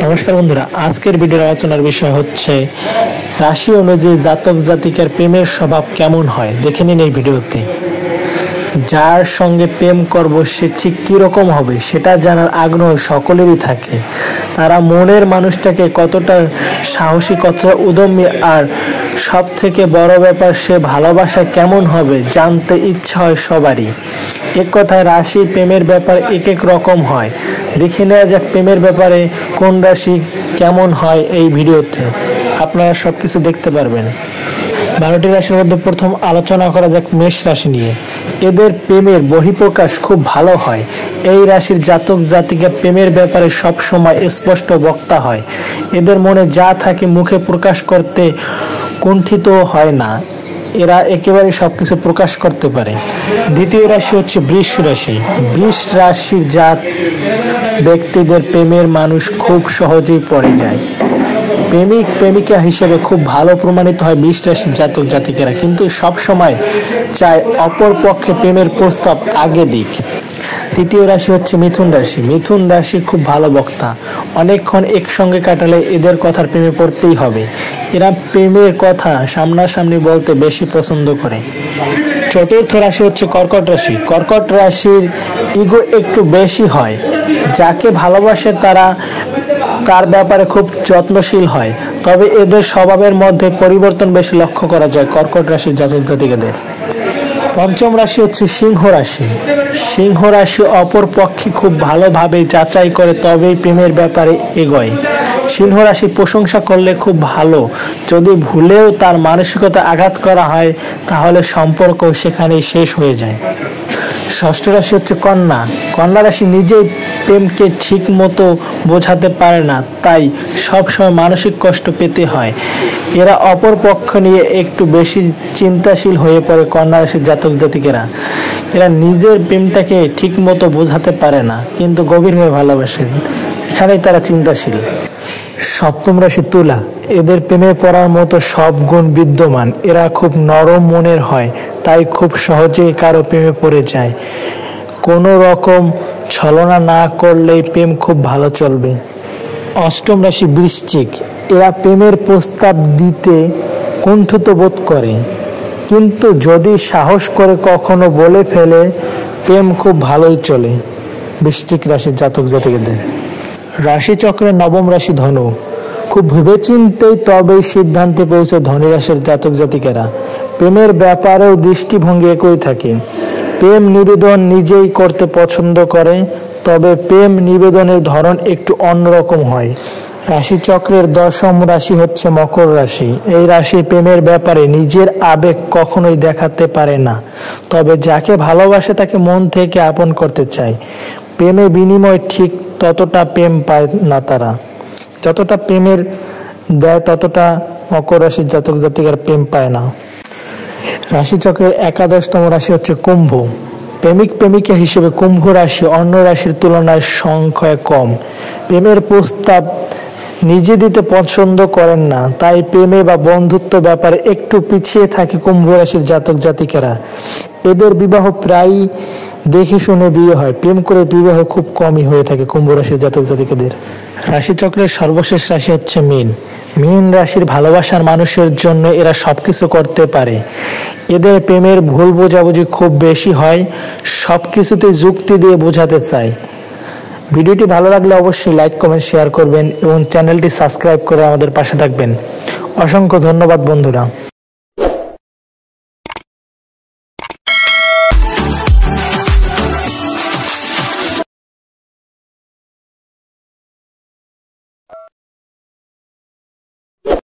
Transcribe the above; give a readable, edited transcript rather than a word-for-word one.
নমস্কার বন্ধুরা, আজকের ভিডিওর আলোচনার বিষয় হচ্ছে রাশি অনুযায়ী জাতক জাতিকার প্রেমের স্বভাব কেমন হয়। দেখে নিন এই ভিডিওতে। যার সঙ্গে প্রেম করব সে ঠিক কীরকম হবে সেটা জানার আগ্রহ সকলেরই থাকে। তারা মনের মানুষটাকে কতটা সাহসী, কতটা উদ্যমী, আর সব থেকে বড় ব্যাপার সে ভালোবাসা কেমন হবে জানতে ইচ্ছা হয় সবারই। এক কথায় রাশি প্রেমের ব্যাপার এক এক রকম হয়। দেখে নেওয়া যাক প্রেমের ব্যাপারে কোন রাশি কেমন হয়। এই ভিডিওতে আপনারা সব কিছু দেখতে পারবেন। 12টি রাশির মধ্যে প্রথম আলোচনা করা যাক মেষ রাশি নিয়ে। এদের প্রেমের বহিঃপ্রকাশ খুব ভালো হয়। এই রাশির জাতক জাতিকা প্রেমের ব্যাপারে সবসময় স্পষ্ট বক্তা হয়। এদের মনে যা থাকে মুখে প্রকাশ করতে কুণ্ঠিত হয় না। এরা একেবারে সবকিছু প্রকাশ করতে পারে। দ্বিতীয় রাশি হচ্ছে বৃষ রাশি। বৃষ রাশির জাত ব্যক্তিদের প্রেমের মানুষ খুব সহজেই পড়ে যায়। প্রেমিক প্রেমিকা হিসেবে খুব ভালো প্রমাণিত হয় বৃষ রাশির জাতক জাতিকেরা, কিন্তু সব সময় চায় অপর পক্ষে প্রেমের প্রস্তাব আগে দিক। তৃতীয় রাশি হচ্ছে মিথুন রাশি। মিথুন রাশি খুব ভালো বক্তা। অনেকক্ষণ একসঙ্গে কাটালে এদের কথার প্রেমে পড়তেই হবে। এরা প্রেমের কথা সামনাসামনি বলতে বেশি পছন্দ করে। চতুর্থ রাশি হচ্ছে কর্কট রাশি। কর্কট রাশির ইগো একটু বেশি হয়। যাকে ভালোবাসে তার ব্যাপারে খুব যত্নশীল হয়। তবে এদের স্বভাবের মধ্যে পরিবর্তন বেশি লক্ষ্য করা যায় কর্কট রাশির জাতক জাতিকাদের। পঞ্চম রাশি হচ্ছে সিংহ রাশি। সিংহ রাশি অপর পক্ষে খুব ভালোভাবে যাচাই করে তবেই প্রেমের ব্যাপারে এগোয়। সিংহ রাশি প্রশংসা করলে খুব ভালো, যদি ভুলেও তার মানসিকতা আঘাত করা হয় তাহলে সম্পর্ক সেখানেই শেষ হয়ে যায়। ষষ্ঠ রাশি হচ্ছে কন্যা। কন্যা রাশি নিজেই প্রেমকে ঠিক মতো বোঝাতে পারে না, তাই সবসময় মানসিক কষ্ট পেতে হয়। এরা অপর পক্ষ নিয়ে একটু বেশি চিন্তাশীল হয়ে পড়ে কন্যা রাশির জাতক জাতিকেরা। এরা নিজের প্রেমটাকে ঠিক মতো বোঝাতে পারে না, কিন্তু গভীরভাবে ভালোবাসে। এখানেই তারা চিন্তাশীল। সপ্তম রাশি তুলা। এদের প্রেমে পড়ার মতো সব গুণ বিদ্যমান। এরা খুব নরম মনের হয়, তাই খুব সহজেই কারো প্রেমে পড়ে যায়। কোনো রকম ছলনা না করলেই প্রেম খুব ভালো চলবে। অষ্টম রাশি বৃশ্চিক। এরা প্রেমের প্রস্তাব দিতে কুণ্ঠিত বোধ করে, কিন্তু যদি সাহস করে কখনো বলে ফেলে প্রেম খুব ভালোই চলে বৃশ্চিক রাশির জাতক জাতিকাদের। রাশিচক্রের নবম রাশি ধনু। খুব ভেবেচিন্তেই তবেই সিদ্ধান্তে পৌঁছে ধনু রাশির জাতক জাতিকেরা। প্রেমের ব্যাপারেও দৃষ্টিভঙ্গি একই থাকে। প্রেম নিবেদন নিজেই করতে পছন্দ করে, তবে প্রেম নিবেদনের ধরন একটু অন্যরকম হয়। রাশিচক্রের দশম রাশি হচ্ছে মকর রাশি। এই রাশি প্রেমের ব্যাপারে নিজের আবেগ কখনোই দেখাতে পারে না, তবে যাকে ভালোবাসে তাকে মন থেকে আপন করতে চায়। প্রেমে বিনিময় ঠিক ততটা প্রেম পায় না তারা। যতটা প্রেমের দেয় ততটা মকর রাশির জাতক জাতিকার প্রেম পায় না। রাশিচক্রের একাদশতম রাশি হচ্ছে কুম্ভ। প্রেমিক প্রেমিকা হিসেবে কুম্ভ রাশি অন্য রাশির তুলনায় সংখ্যায় কম। প্রেমের প্রস্তাব নিজে দিতে পছন্দ করেন না, তাই প্রেমে বা বন্ধুত্ব ব্যাপারে একটু পিছিয়ে থাকে কুম্ভ রাশির জাতক জাতিকেরা। এদের বিবাহ প্রায় দেখে শুনে বিয়ে হয়। প্রেম করে বিবাহ খুব কমই হয়ে থাকে কুম্ভ রাশির জাতক জাতিকাদের। রাশিচক্রের সর্বশেষ রাশি হচ্ছে মীন। মীন রাশির ভালোবাসার মানুষের জন্য এরা সবকিছু করতে পারে। এদের প্রেমের ভুল বোঝাবুঝি খুব বেশি হয়, সবকিছুতে যুক্তি দিয়ে বোঝাতে চায়। ভিডিওটি ভালো লাগলে অবশ্যই লাইক কমেন্ট শেয়ার করবেন এবং চ্যানেলটি সাবস্ক্রাইব করে আমাদের পাশে থাকবেন। অসংখ্য ধন্যবাদ বন্ধুরা।